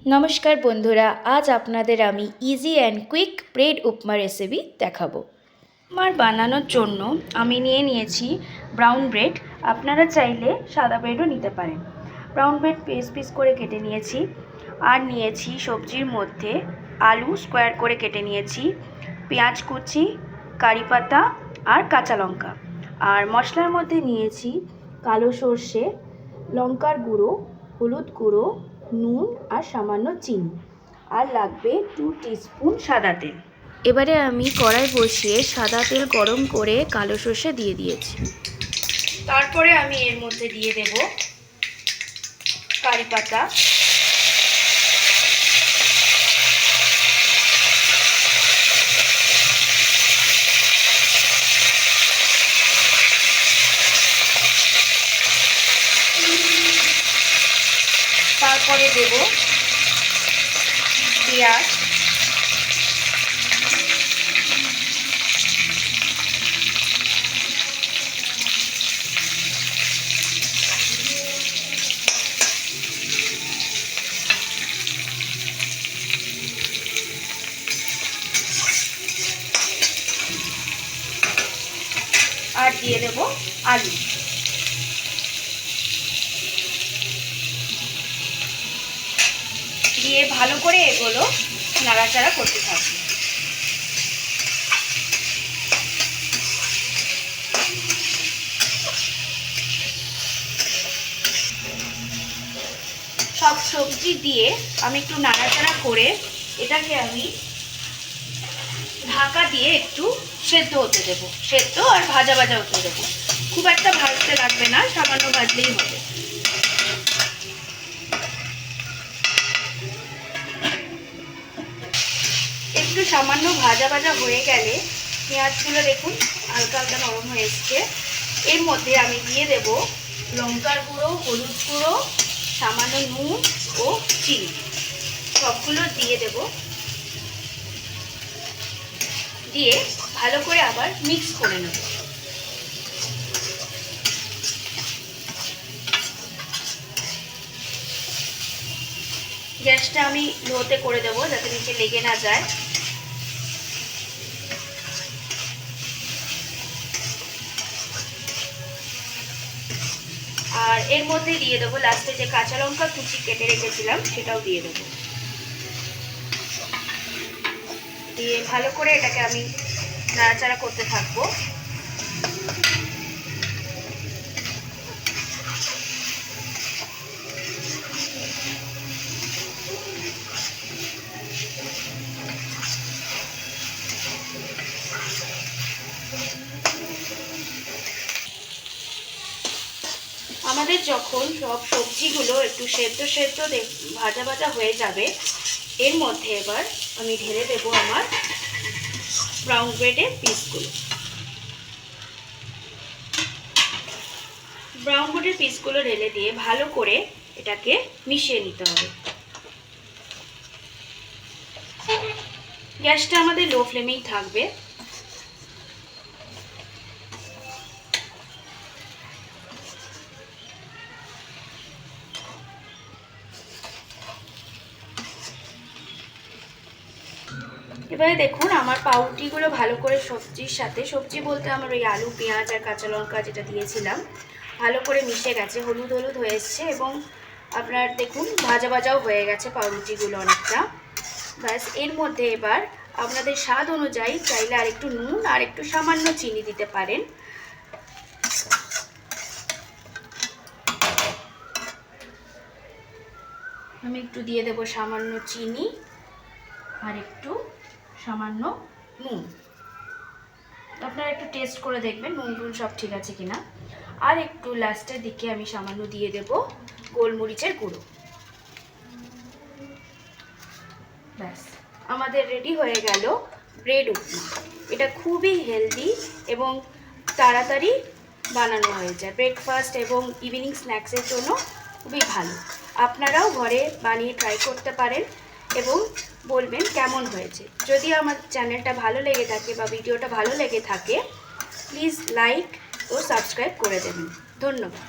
নমস্কার বন্ধুরা, আজ আপনাদের আমি ইজি অ্যান্ড কুইক ব্রেড উপমা রেসিপি দেখাবো। আমার বানানোর জন্য আমি নিয়েছি ব্রাউন ব্রেড। আপনারা চাইলে সাদা ব্রেডও নিতে পারেন। ব্রাউন ব্রেড পিস পিস করে কেটে নিয়েছি। আর নিয়েছি সবজির মধ্যে আলু স্কোয়ার করে কেটে নিয়েছি, পেঁয়াজ কুচি, কারি পাতা আর কাঁচা লঙ্কা। আর মশলার মধ্যে নিয়েছি কালো সর্ষে, লঙ্কার গুঁড়ো, হলুদ গুঁড়ো, নুন আর সামান্য চিনি। আর লাগবে 2 টিস্পুন সাদা তেল। এবারে আমি কড়াই বসিয়ে সাদা তেল গরম করে কালো সর্ষে দিয়ে দিয়েছি। তারপরে আমি এর মধ্যে দিয়ে দেব কারি পাতা, তারপরে দেব পেঁয়াজ, আর দিয়ে দেব আলু। দিয়ে ভালো করে এগুলো নাড়াচাড়া করতে থাকবো। সব সবজি দিয়ে আমি একটু নাড়াচাড়া করে এটাকে আমি ঢাকা দিয়ে একটু সেদ্ধ হতে দেবো। সেদ্ধ আর ভাজা ভাজা হতে দেবো। খুব একটা ভাজতে লাগবে না, সামান্য ভাজলেই হবে। একটু সামান্য ভাজা ভাজা হয়ে গেলে পেঁয়াজগুলো দেখুন হালকা হালকা নরম হয়ে এসছে। এর মধ্যে আমি দিয়ে দেব লঙ্কার গুঁড়ো, হলুদ গুঁড়ো, সামান্য নুন ও চিনি। সবগুলো দিয়ে দেব। দিয়ে ভালো করে আবার মিক্স করে নেব। গ্যাসটা আমি লোতে করে দেবো যাতে নিচে লেগে না যায়। আর এর মধ্যে দিয়ে দেবো লাস্টে যে কাঁচা লঙ্কা কুচি কেটে রেখেছিলাম সেটাও দিয়ে দেবো। দিয়ে ভালো করে এটাকে আমি নাড়াচাড়া করতে থাকবো। আমাদের যখন সব সবজিগুলো একটু সেদ্ধ সেদ্ধ ভাজা ভাজা হয়ে যাবে, এর মধ্যে এবার আমি ঢেলে দেব আমার ব্রাউন ব্রেডের পিসগুলো। ব্রাউন ব্রেডের পিসগুলো ঢেলে দিয়ে ভালো করে এটাকে মিশিয়ে নিতে হবে। গ্যাসটা আমাদের লো ফ্লেমেই থাকবে। এবারে দেখুন আমার পাউরুটিগুলো ভালো করে সবজির সাথে, সবজি বলতে আমার ওই আলু, পেঁয়াজ আর কাঁচা লঙ্কা যেটা দিয়েছিলাম, ভালো করে মিশে গেছে, হলুদ হলুদ হয়ে এসছে এবং আপনার দেখুন ভাজা ভাজাও হয়ে গেছে পাউরুটিগুলো অনেকটা। ব্যাস এর মধ্যে এবার আপনাদের স্বাদ অনুযায়ী চাইলে আর একটু নুন আর একটু সামান্য চিনি দিতে পারেন। আমি একটু দিয়ে দেব সামান্য চিনি আর একটু সামান্য নুন। আপনারা একটু টেস্ট করে দেখবেন নুন টুন সব ঠিক আছে কিনা। আর একটু লাস্টের দিকে আমি সামান্য দিয়ে দেব গোলমরিচের গুঁড়ো। ব্যাস আমাদের রেডি হয়ে গেল ব্রেড উপমা। এটা খুবই হেলদি এবং তাড়াতাড়ি বানানো হয়ে যায়। ব্রেকফাস্ট এবং ইভিনিং স্ন্যাক্সের জন্য খুবই ভালো। আপনারাও ঘরে বানিয়ে ট্রাই করতে পারেন এবং বলবেন কেমন হয়েছে। যদি আমার চ্যানেলটা ভালো লেগে থাকে বা ভিডিওটা ভালো লেগে থাকে, প্লিজ লাইক ও সাবস্ক্রাইব করে দেবেন। ধন্যবাদ।